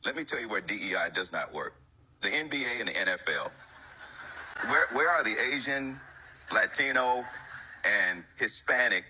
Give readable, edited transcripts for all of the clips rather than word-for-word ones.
Let me tell you where DEI does not work. The NBA and the NFL. Where are the Asian, Latino, and Hispanic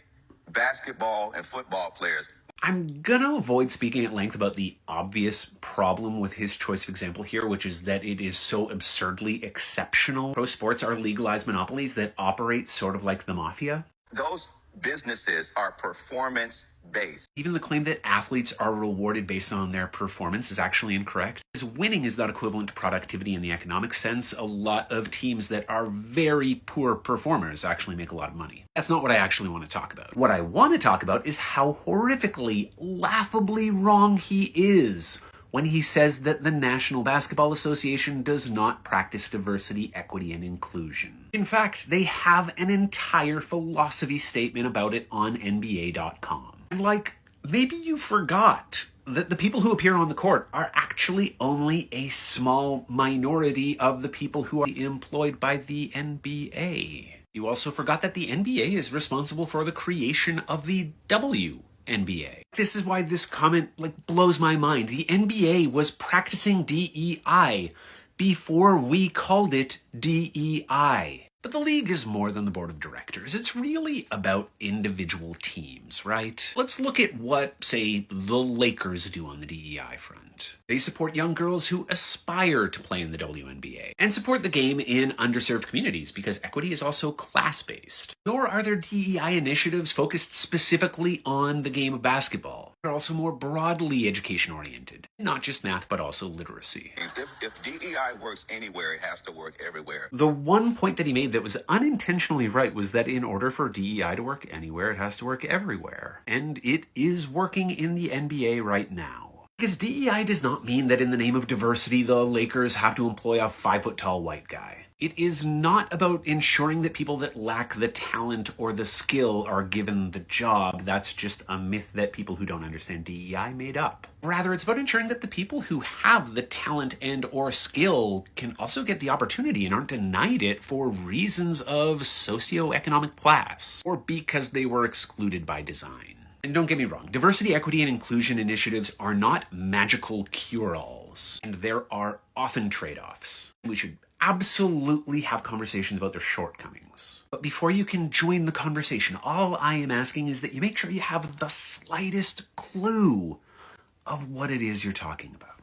basketball and football players? I'm gonna avoid speaking at length about the obvious problem with his choice of example here, which is that it is so absurdly exceptional. Pro sports are legalized monopolies that operate sort of like the mafia. Those businesses are performance-based. Even the claim that athletes are rewarded based on their performance is actually incorrect. As winning is not equivalent to productivity in the economic sense, a lot of teams that are very poor performers actually make a lot of money. That's not what I actually want to talk about. What I want to talk about is how horrifically, laughably wrong he is when he says that the National Basketball Association does not practice diversity, equity, and inclusion. In fact, they have an entire philosophy statement about it on NBA.com. And maybe you forgot that the people who appear on the court are actually only a small minority of the people who are employed by the NBA. You also forgot that the NBA is responsible for the creation of the WNBA. This is why this comment blows my mind. The NBA was practicing DEI before we called it DEI. But the league is more than the board of directors. It's really about individual teams, right? Let's look at what, say, the Lakers do on the DEI front. They support young girls who aspire to play in the WNBA and support the game in underserved communities because equity is also class-based. Nor are there DEI initiatives focused specifically on the game of basketball. They're also more broadly education-oriented, not just math, but also literacy. If DEI works anywhere, it has to work everywhere. The one point that he made that was unintentionally right was that in order for DEI to work anywhere, it has to work everywhere. And it is working in the NBA right now. Because DEI does not mean that in the name of diversity, the Lakers have to employ a 5-foot-tall white guy. It is not about ensuring that people that lack the talent or the skill are given the job. That's just a myth that people who don't understand DEI made up. Rather, it's about ensuring that the people who have the talent and or skill can also get the opportunity and aren't denied it for reasons of socioeconomic class or because they were excluded by design. And don't get me wrong, diversity, equity, and inclusion initiatives are not magical cure-alls, and there are often trade-offs. We should absolutely have conversations about their shortcomings. But before you can join the conversation, all I am asking is that you make sure you have the slightest clue of what it is you're talking about.